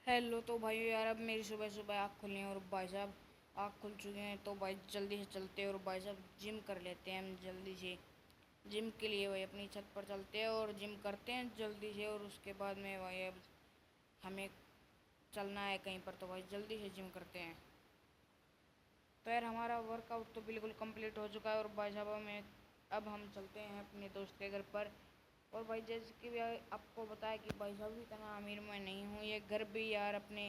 Hello. तो भाई यार अब मेरी सुबह सुबह आँख खुली है और भाई साहब आँख खुल चुके हैं, तो भाई जल्दी से चलते हैं और भाई साहब जिम कर लेते हैं हम जल्दी से। जिम के लिए भाई अपनी छत पर चलते हैं और जिम करते हैं जल्दी से, और उसके बाद में भाई अब हमें चलना है कहीं पर, तो भाई जल्दी से जिम करते हैं। तो यार हमारा वर्कआउट तो बिल्कुल कंप्लीट हो चुका है और भाई साहब हमें अब हम चलते हैं अपने दोस्त के घर पर। और भाई जैसे कि भी आपको बताया कि भाई साहब इतना अमीर मैं नहीं हूँ, ये घर भी यार अपने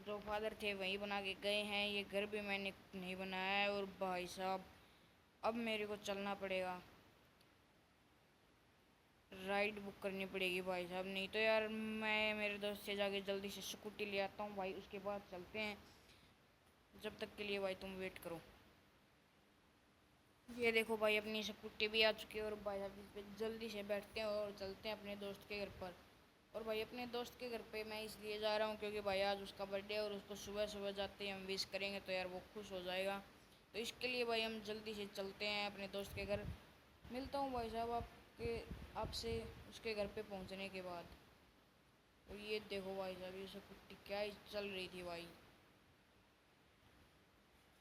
जो फादर थे वही बना के गए हैं, ये घर भी मैंने नहीं बनाया है। और भाई साहब अब मेरे को चलना पड़ेगा, राइड बुक करनी पड़ेगी भाई साहब, नहीं तो यार मैं मेरे दोस्त से जाके जल्दी से स्कूटी ले आता हूँ भाई, उसके बाद चलते हैं। जब तक के लिए भाई तुम वेट करो। ये देखो भाई अपनी स्कूटी भी आ चुकी है और भाई साहब इस पे जल्दी से बैठते हैं और चलते हैं अपने दोस्त के घर पर। और भाई अपने दोस्त के घर पे मैं इसलिए जा रहा हूँ क्योंकि भाई आज उसका बर्थडे है और उसको सुबह सुबह जाते ही हम विश करेंगे तो यार वो खुश हो जाएगा। तो इसके लिए भाई हम जल्दी से चलते हैं अपने दोस्त के घर। मिलता हूँ भाई साहब आपसे उसके घर पे पहुँचने के बाद। तो ये देखो भाई साहब ये स्कूटी क्या ही चल रही थी भाई।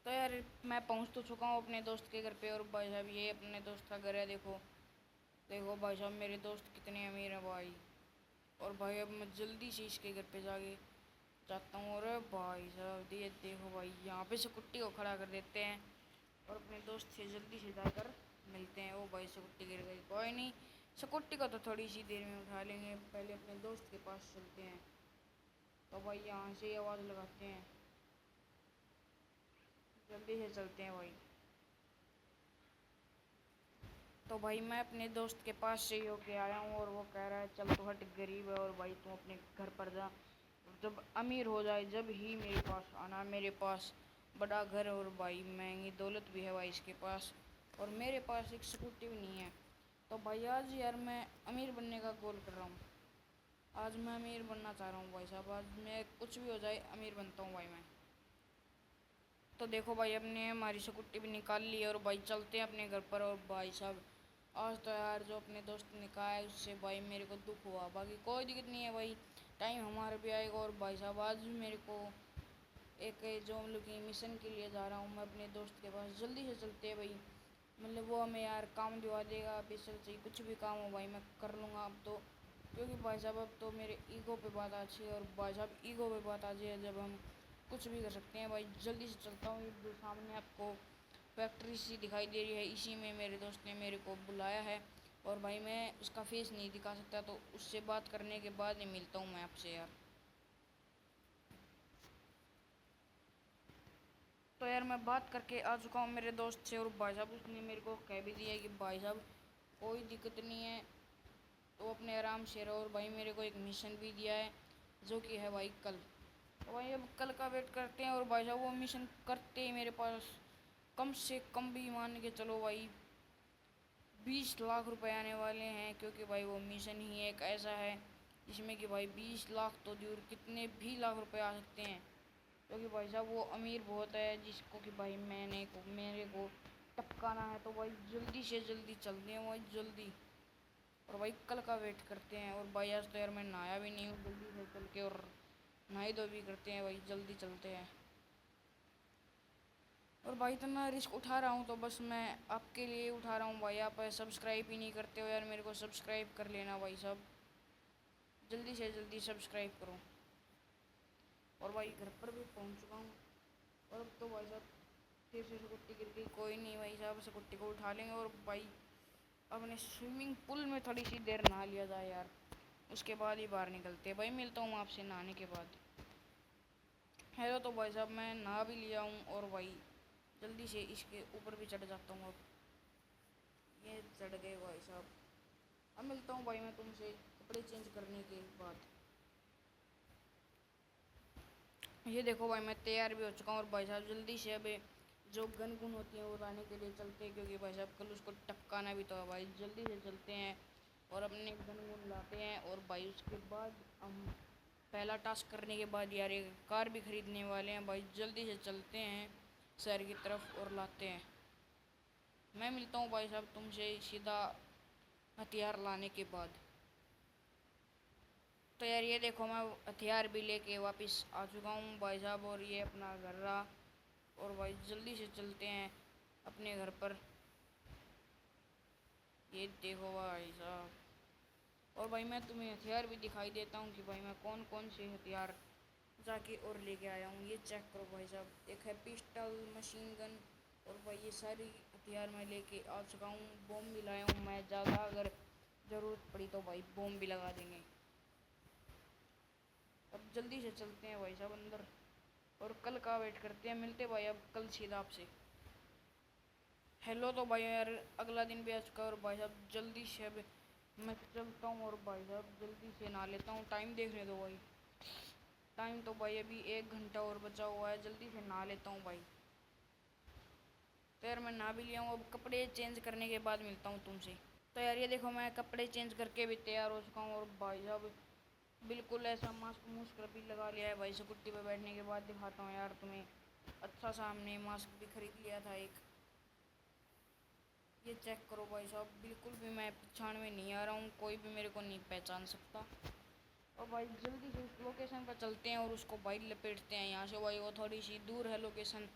तो यार मैं पहुँच तो चुका हूँ अपने दोस्त के घर पे, और भाई साहब ये अपने दोस्त का घर है। देखो देखो भाई साहब मेरे दोस्त कितने अमीर हैं भाई। और भाई अब मैं जल्दी से इसके घर पे जाके जाता हूँ। और भाई साहब ये देखो भाई यहाँ पे स्कूटी को खड़ा कर देते हैं और अपने दोस्त से जल्दी से जाकर मिलते हैं। ओ भाई स्कूटी गिर गई, कोई नहीं, स्कूटी को तो थोड़ी सी देर में उठा लेंगे, पहले अपने दोस्त के पास चलते हैं। तो भाई यहाँ से ही आवाज़ लगाते हैं, जल्दी से चलते हैं भाई। तो भाई मैं अपने दोस्त के पास से ही होके आया हूँ और वो कह रहा है चल तू हट गरीब है और भाई तू अपने घर पर जा, जब अमीर हो जाए जब ही मेरे पास आना। मेरे पास बड़ा घर और भाई महंगी दौलत भी है भाई इसके पास, और मेरे पास एक स्कूटी भी नहीं है। तो भाई आज यार मैं अमीर बनने का गोल कर रहा हूँ, आज मैं अमीर बनना चाह रहा हूँ भाई साहब, आज मैं कुछ भी हो जाए अमीर बनता हूँ भाई मैं। तो देखो भाई अपने हमारी स्कूटी भी निकाल ली है और भाई चलते हैं अपने घर पर। और भाई साहब आज तो यार जो अपने दोस्त ने कहा है उससे भाई मेरे को दुख हुआ, बाकी कोई दिक्कत नहीं है भाई, टाइम हमारा भी आएगा। और भाई साहब आज भी मेरे को एक जो मतलब कि मिशन के लिए जा रहा हूँ मैं अपने दोस्त के पास, जल्दी से चलते हैं भाई। मतलब वो हमें यार काम दिवा देगा, बेशक चाहिए कुछ भी काम हो भाई मैं कर लूँगा अब तो, क्योंकि भाई साहब अब तो मेरे ईगो पे बात आ है। और भाई साहब ईगो पे बात आ जाए जब हम कुछ भी कर सकते हैं भाई। जल्दी से चलता हूँ, जो सामने आपको फैक्ट्री सी दिखाई दे रही है इसी में मेरे दोस्त ने मेरे को बुलाया है। और भाई मैं उसका फेस नहीं दिखा सकता, तो उससे बात करने के बाद ही मिलता हूँ मैं आपसे यार। तो यार मैं बात करके आ चुका हूँ मेरे दोस्त से, और भाई साहब उसने मेरे को कह भी दिया है कि भाई साहब कोई दिक्कत नहीं है, तो अपने आराम से रहो। और भाई मेरे को एक मिशन भी दिया है जो कि है भाई कल। तो भाई अब कल का वेट करते हैं, और भाई साहब वो मिशन करते ही मेरे पास कम से कम भी मान के चलो भाई 20 लाख रुपए आने वाले हैं, क्योंकि भाई वो मिशन ही एक ऐसा है जिसमें कि भाई 20 लाख तो दूर कितने भी लाख रुपए आ सकते हैं। क्योंकि भाई साहब वो अमीर बहुत है जिसको कि भाई मेरे को टपकाना है। तो भाई जल्दी से जल्दी चलते हैं भाई जल्दी, और भाई कल का वेट करते हैं। और भाई आज तो यार मैं नहाया भी नहीं हूँ, जल्दी से चल के और नहाई धो भी करते हैं भाई, जल्दी चलते हैं। और भाई इतना रिस्क उठा रहा हूँ तो बस मैं आपके लिए उठा रहा हूँ भाई, आप सब्सक्राइब ही नहीं करते हो यार, मेरे को सब्सक्राइब कर लेना भाई साहब, जल्दी से जल्दी सब्सक्राइब करो। और भाई घर पर भी पहुँच चुका हूँ, और अब तो भाई साहब फिर से स्कूटी गिर गई, कोई नहीं भाई साहब स्कूटी को उठा लेंगे। और भाई अपने स्विमिंग पूल में थोड़ी सी देर नहा लिया जाए यार, उसके बाद ही बाहर निकलते हैं भाई। मिलता हूँ आपसे नहाने के बाद। हेलो। तो भाई साहब मैं नहा भी लिया हूँ और भाई जल्दी से इसके ऊपर भी चढ़ जाता हूँ। अब ये चढ़ गए भाई साहब, अब मिलता हूँ भाई मैं तुमसे कपड़े चेंज करने के बाद। ये देखो भाई मैं तैयार भी हो चुका हूँ, और भाई साहब जल्दी से अब जो गन गुन होती है वो लाने के लिए चलते हैं, क्योंकि भाई साहब कल उसको टपकाना भी तो है भाई। जल्दी से चलते हैं और अपने गन गुन लाते हैं, और भाई उसके बाद हम पहला टास्क करने के बाद यार एक कार भी ख़रीदने वाले हैं भाई। जल्दी से चलते हैं शहर की तरफ और लाते हैं। मैं मिलता हूँ भाई साहब तुमसे सीधा हथियार लाने के बाद। तो यार ये देखो मैं हथियार भी लेके वापस आ चुका हूँ भाई साहब, और ये अपना घर रहा। और भाई जल्दी से चलते हैं अपने घर पर। ये देखो भाई साहब, और भाई मैं तुम्हें हथियार भी दिखाई देता हूँ कि भाई मैं कौन कौन से हथियार जाके और लेके आया हूँ। ये चेक करो भाई साहब, एक है पिस्टल, मशीन गन, और भाई ये सारी हथियार मैं लेके आ चुका हूँ। बॉम्ब भी लाया हूँ मैं, ज़्यादा अगर ज़रूरत पड़ी तो भाई बॉम्ब भी लगा देंगे। अब जल्दी से चलते हैं भाई साहब अंदर, और कल का वेट करते हैं। मिलते भाई अब कल सीधा आपसे। हेलो तो भाई यार अगला दिन भी आ चुका है, और भाई साहब जल्दी से अब मैं चलता हूँ, और भाई साहब जल्दी से नहा लेता हूँ। टाइम देखने दो भाई, टाइम तो भाई अभी 1 घंटा और बचा हुआ है। जल्दी से नहा लेता हूँ भाई। तो यार मैं नहा भी लिया हूँ, अब कपड़े चेंज करने के बाद मिलता हूँ तुमसे। तो यार ये देखो मैं कपड़े चेंज करके भी तैयार हो चुका हूँ, और भाई साहब बिल्कुल ऐसा मास्क मुस्क भी लगा लिया है भाई। स्कूटी पे बैठने के बाद दिखाता हूँ यार तुम्हें। अच्छा सा हमने मास्क भी खरीद लिया था एक। ये चेक करो भाई साहब, बिल्कुल भी मैं पहचान में नहीं आ रहा हूँ, कोई भी मेरे को नहीं पहचान सकता। और भाई जल्दी से उस लोकेशन पर चलते हैं और उसको भाई लपेटते हैं यहाँ से। भाई वो थोड़ी सी दूर है लोकेशन,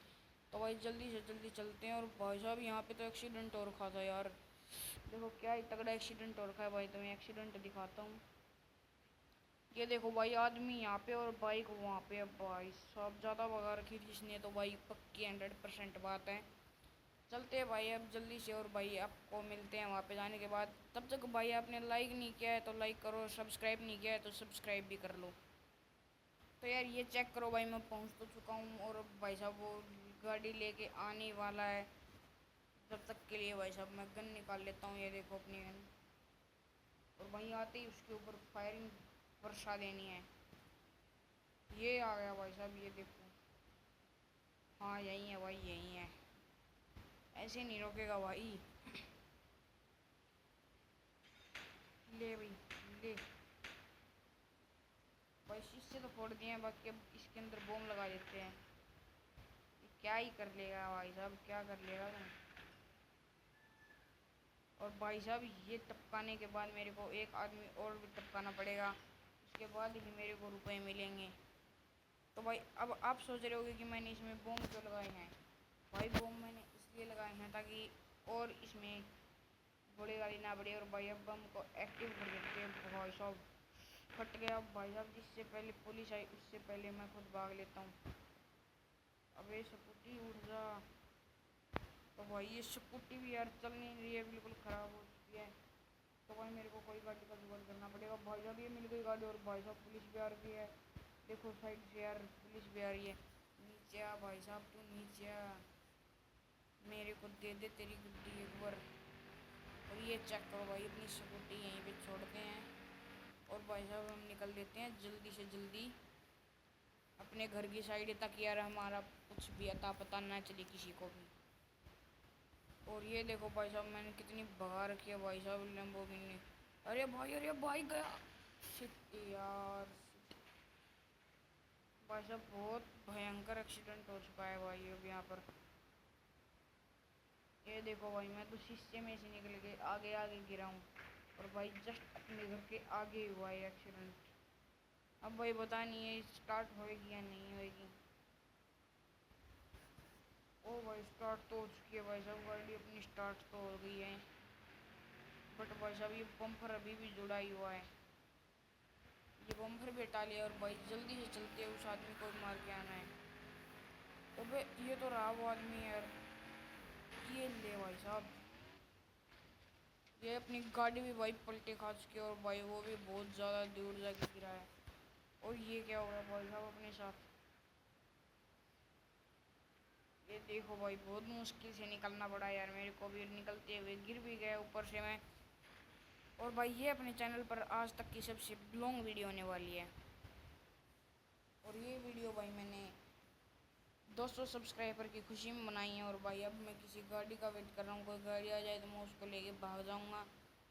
तो भाई जल्दी से जल्दी चलते हैं। और भाई साहब यहाँ पे तो एक्सीडेंट हो रखा था यार, देखो क्या ही तगड़ा एक्सीडेंट हो रखा है भाई। तुम्हें एक्सीडेंट दिखाता हूँ। ये देखो भाई आदमी यहाँ पे और बाइक वहाँ पे। अब भाई साहब ज़्यादा भगा रखी थी इसने तो भाई, पक्की 100% बात है। चलते हैं भाई अब जल्दी से, और भाई आपको मिलते हैं वहाँ पे जाने के बाद। तब तक भाई आपने लाइक नहीं किया है तो लाइक करो, सब्सक्राइब नहीं किया है तो सब्सक्राइब भी कर लो। तो यार ये चेक करो भाई, मैं पहुँच तो चुका हूँ, और अब भाई साहब वो गाड़ी लेके आने वाला है। जब तक के लिए भाई साहब मैं गन निकाल लेता हूँ। ये देखो अपनी गन, और वहीं आते ही उसके ऊपर फायरिंग वर्षा देनी है। ये आ गया भाई साहब, ये देखो। हाँ यही है भाई, यही है। ऐसे नहीं रोकेगा भाई। ले भाई ले भाई, शीशे तो फोड़ दिए हैं, बाकी अब इसके अंदर बम लगा देते हैं। ये क्या ही कर लेगा भाई साहब, क्या कर लेगा तुम। और भाई साहब ये टपकाने के बाद मेरे को एक आदमी और भी टपकाना पड़ेगा, उसके बाद ही मेरे को रुपए मिलेंगे। तो भाई अब आप सोच रहे होगे कि मैंने इसमें बम क्यों लगाए हैं। भाई बम मैंने इसलिए लगाए हैं ताकि और इसमें गोली गाली ना बढ़े। और भाई अब बम को एक्टिव कर देते हैं भाई साहब। फट गया भाई साहब, जिससे पहले पुलिस आई उससे पहले मैं खुद भाग लेता हूँ। अबे स्कूटी उड़ जा। तो भाई ये स्कूटी भी यार चल नहीं रही है, बिल्कुल ख़राब हो चुकी है। तो भाई मेरे को कोई गाड़ी का जुगाड़ करना पड़ेगा। भाई साहब ये मिल गई गाड़ी, और भाई साहब पुलिस भी आ रही है। देखो साइड से यार पुलिस भी आ रही है। नीचे आ भाई साहब, तू नीचे आ, मेरे को दे दे तेरी गुड्डी एक बार। और ये चेक करो भाई, अपनी स्कूटी यहीं पे छोड़ते हैं, और भाई साहब हम निकल देते हैं जल्दी से जल्दी अपने घर की साइड, ताकि यार हमारा कुछ भी अता पता ना चले किसी को भी। और ये देखो भाई साहब मैंने कितनी भगा रखी है भाई साहब लैम्बोर्गिनी। अरे भाई गया। शिट यार, भाई साहब बहुत भयंकर एक्सीडेंट हो चुका है भाई अब यहाँ पर। ये देखो भाई मैं तो शीशे में से निकल के आगे आगे गिरा हूँ, और भाई जस्ट अपने घर के आगे हुआ है एक्सीडेंट। अब भाई पता नहीं है स्टार्ट होएगी या नहीं होएगी। ओ भाई स्टार्ट तो हो चुकी है भाई साहब, गाड़ी अपनी स्टार्ट तो हो गई है। बट भाई साहब ये बम्पर अभी भी जुड़ा ही हुआ है। ये बम्पर भी हटा लिया, और भाई जल्दी से चलते हैं, उस आदमी को मार के आना है। अबे ये तो रहा वो आदमी यार। ये ले भाई साहब, ये अपनी गाड़ी भी भाई पलटे खा चुकी है, और भाई वो भी बहुत ज़्यादा दूर जाके गिरा है। और ये क्या हो गया भाई साहब अपने साथ। ये देखो भाई बहुत मुश्किल से निकलना पड़ा यार मेरे को भी, निकलते हुए गिर भी गया ऊपर से मैं। और भाई ये अपने चैनल पर आज तक की सबसे लॉन्ग वीडियो होने वाली है। और ये वीडियो भाई मैंने 200 सब्सक्राइबर की खुशी में बनाई है। और भाई अब मैं किसी गाड़ी का वेट कर रहा हूँ, कोई गाड़ी आ जाए तो मैं उसको लेके भाग जाऊँगा,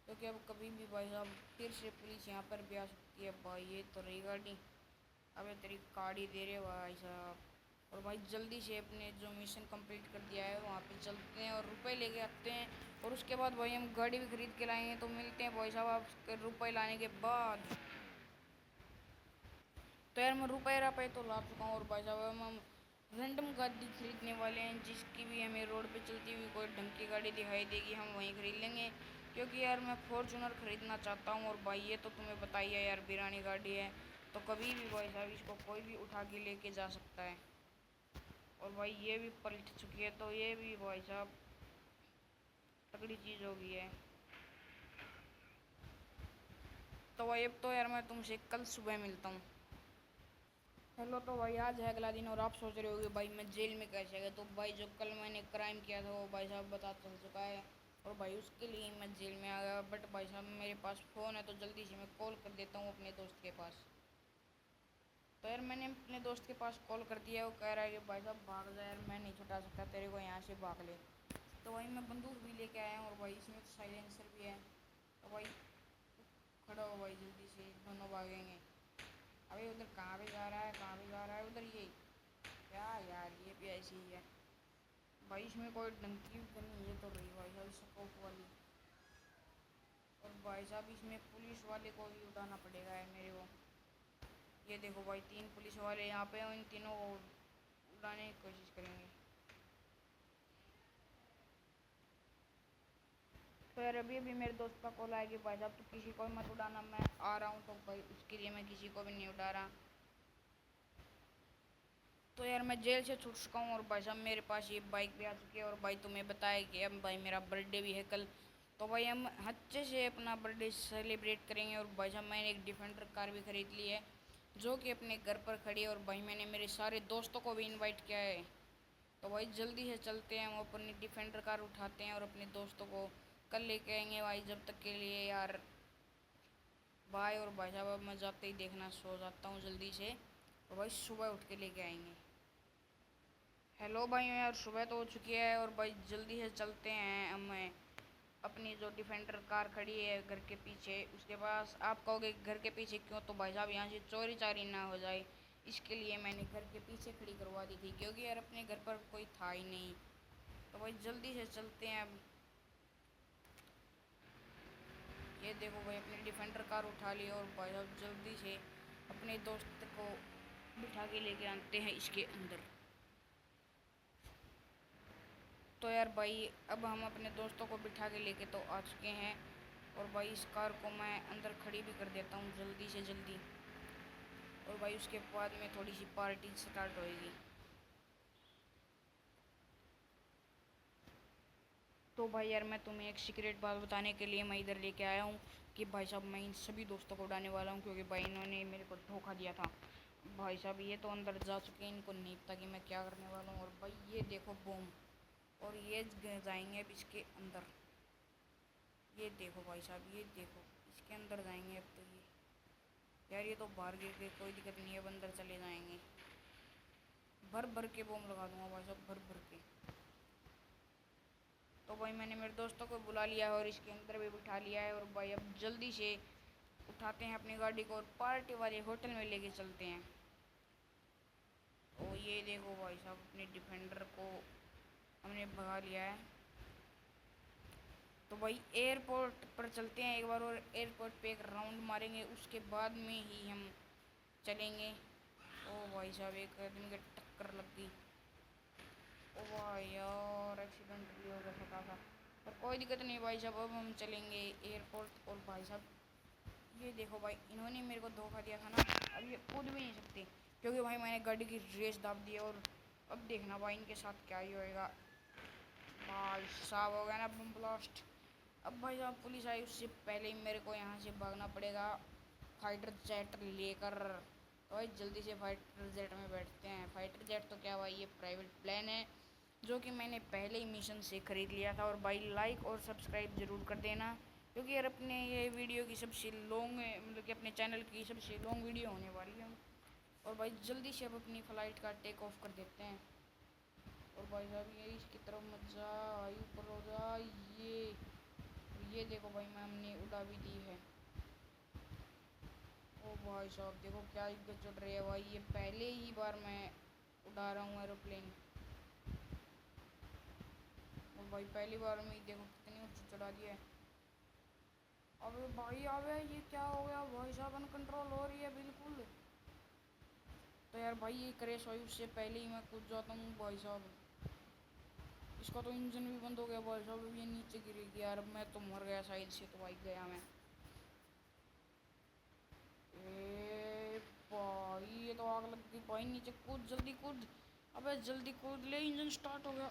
क्योंकि अब कभी भी भाई साहब फिर से पुलिस यहाँ पर भी आ सकती है। भाई ये तो रही गाड़ी, अबे तेरी गाड़ी दे रहे भाई साहब। और भाई जल्दी से अपने जो मिशन कंप्लीट कर दिया है वहाँ पे चलते हैं और रुपए लेके आते हैं, और उसके बाद भाई हम गाड़ी भी खरीद के लाएंगे। तो मिलते हैं भाई साहब आप रुपए लाने के बाद। तो यार मैं रुपये तो ला चुका हूँ और भाई साहब हम रैंडम गाड़ी खरीदने वाले हैं, जिसकी भी हमें रोड पे चलती हुई कोई ढंग की गाड़ी दिखाई देगी हम वहीं खरीद लेंगे। क्योंकि यार मैं फॉर्चूनर खरीदना चाहता हूँ, और भाई ये तो तुम्हें बताइए यार बिरानी गाड़ी है, तो कभी भी भाई साहब इसको कोई भी उठा के लेके जा सकता है। और भाई ये भी पलट चुकी है, तो ये भी भाई साहब तगड़ी चीज़ हो गई है। तो भाई अब तो यार मैं तुमसे कल सुबह मिलता हूँ। हेलो, तो भाई आज है अगला दिन और आप सोच रहे होगे भाई मैं जेल में कैसे गया। तो भाई जो कल मैंने क्राइम किया था वो भाई साहब बता चल चुका है, और भाई उसके लिए मैं जेल में आ गया। बट भाई साहब मेरे पास फ़ोन है, तो जल्दी से मैं कॉल कर देता हूँ अपने दोस्त के पास। तो यार मैंने अपने दोस्त के पास कॉल कर दिया, वो कह रहा है कि भाई साहब भाग जा यार, मैं नहीं छुटा सकता तेरे को, यहाँ से भाग ले। तो भाई मैं बंदूक भी लेके आया हूँ, और भाई इसमें तो साइलेंसर भी है। तो भाई खड़ा हो भाई, जल्दी से दोनों भागेंगे। अबे उधर कहाँ पे जा रहा है, कहाँ पे जा रहा है उधर, ये क्या यार, ये भी ऐसी ही है भाई। इसमें कोई ढंग की गन ये तो रही भाई साहब, स्कोप वाली। और भाई साहब इसमें पुलिस वाले को भी उठाना पड़ेगा है मेरे को। ये देखो भाई 3 पुलिस वाले यहाँ पे हैं, इन तीनों को उड़ाने की कोशिश करेंगे। तो यार अभी अभी मेरे दोस्त का कॉल आया कि भाई साहब तो किसी को मत उड़ाना, मैं आ रहा हूँ। तो भाई उसके लिए मैं किसी को भी नहीं उड़ा रहा। तो यार मैं जेल से छूट चुका हूँ, और भाई साहब मेरे पास ये बाइक भी आ चुकी है। और भाई तुम्हें बताया कि अब भाई मेरा बर्थडे भी है कल, तो भाई हम अच्छे से अपना बर्थडे सेलिब्रेट करेंगे। और भाई साहब मैंने एक डिफेंडर कार भी ख़रीद ली है, जो कि अपने घर पर खड़ी है। और भाई मैंने मेरे सारे दोस्तों को भी इनवाइट किया है। तो भाई जल्दी से चलते हैं, हम अपनी डिफेंडर कार उठाते हैं और अपने दोस्तों को कल लेके आएंगे भाई। जब तक के लिए यार बाय। और भाई साहब अब मैं जाते ही देखना सो जाता हूँ जल्दी से, और भाई सुबह उठ के लेके आएंगे। हेलो भाई यार, सुबह तो हो चुकी है, और भाई जल्दी से चलते हैं हम अपनी जो डिफेंडर कार खड़ी है घर के पीछे उसके पास। आप कहोगे घर के पीछे क्यों, तो भाई साहब यहाँ से चोरी चारी ना हो जाए, इसके लिए मैंने घर के पीछे खड़ी करवा दी थी, क्योंकि यार अपने घर पर कोई था ही नहीं। तो भाई जल्दी से चलते हैं अब। ये देखो भाई अपनी डिफेंडर कार उठा ली, और भाई साहब जल्दी से अपने दोस्त को बिठा के लेके आते हैं इसके अंदर। तो यार भाई अब हम अपने दोस्तों को बिठा के लेके तो आ चुके हैं, और भाई इस कार को मैं अंदर खड़ी भी कर देता हूँ जल्दी से जल्दी। और भाई उसके बाद में थोड़ी सी पार्टी स्टार्ट होएगी। तो भाई यार मैं तुम्हें एक सीक्रेट बात बताने के लिए मैं इधर लेके आया हूँ कि भाई साहब मैं इन सभी दोस्तों को उड़ाने वाला हूँ, क्योंकि भाई इन्होंने मेरे को धोखा दिया था। भाई साहब ये तो अंदर जा चुके हैं, इनको नहीं पता कि मैं क्या करने वाला हूँ। और भाई ये देखो बम, और ये जाएंगे अब इसके अंदर। ये देखो भाई साहब, ये देखो इसके अंदर जाएंगे अब। तो ये यार ये तो बाहर गिर गए, कोई दिक्कत नहीं है, अब अंदर चले जाएंगे। भर भर के बम लगा दूंगा भाई साहब, भर भर के। तो भाई मैंने मेरे दोस्तों को बुला लिया है और इसके अंदर भी बिठा लिया है। और भाई अब जल्दी से उठाते हैं अपनी गाड़ी को और पार्टी वाले होटल में लेके चलते हैं। तो ये देखो भाई साहब अपने डिफेंडर को हमने भगा लिया है। तो भाई एयरपोर्ट पर चलते हैं एक बार, और एयरपोर्ट पे एक राउंड मारेंगे, उसके बाद में ही हम चलेंगे। ओ भाई साहब एक आदमी की टक्कर लग गई। ओ भाई यार एक्सीडेंट भी हो गया छोटा सा, पर कोई दिक्कत नहीं भाई साहब, अब हम चलेंगे एयरपोर्ट। और भाई साहब ये देखो भाई इन्होंने मेरे को धोखा दिया था ना, अब ये कूद भी नहीं सकते, क्योंकि भाई मैंने गाड़ी की रेस दाब दी है। और अब देखना भाई इनके साथ क्या ही होएगा। भाई साहब हो गया ना बम ब्लास्ट। अब भाई साहब पुलिस आई उससे पहले ही मेरे को यहाँ से भागना पड़ेगा फाइटर जेट लेकर। तो भाई जल्दी से फाइटर जेट में बैठते हैं। फाइटर जेट तो क्या भाई, ये प्राइवेट प्लेन है जो कि मैंने पहले ही मिशन से ख़रीद लिया था। और भाई लाइक और सब्सक्राइब ज़रूर कर देना, क्योंकि यार अपने ये वीडियो की सबसे लॉन्ग मतलब कि अपने चैनल की सबसे लॉन्ग वीडियो होने वाली है। और भाई जल्दी से अब अपनी फ़्लाइट का टेक ऑफ कर देते हैं। और भाई साहब ये इसकी तरफ मत जा, ऊपर हो जा। ये देखो भाई मैं हमने उड़ा भी दी है। ओ भाई साहब देखो क्या इज्जत चल रही है भाई, ये पहले ही बार मैं उड़ा रहा हूँ एरोप्लेन। और भाई पहली बार में ही देखो कितनी ऊँची चढ़ा दिया है। अबे भाई अबे ये क्या हो गया भाई साहब, अनकंट्रोल हो रही है बिल्कुल। तो यार भाई ये क्रैश हुई उससे पहले ही मैं कूद जाता हूँ भाई साहब। इसका तो इंजन भी बंद हो गया भाई साहब, ये नीचे गिरेगी यार, मैं तो मर गया साइड से, तो भाई गया मैं। ए भाई ये तो आग लग गई भाई, नीचे कूद जल्दी कूद, अबे जल्दी कूद ले, इंजन स्टार्ट हो गया।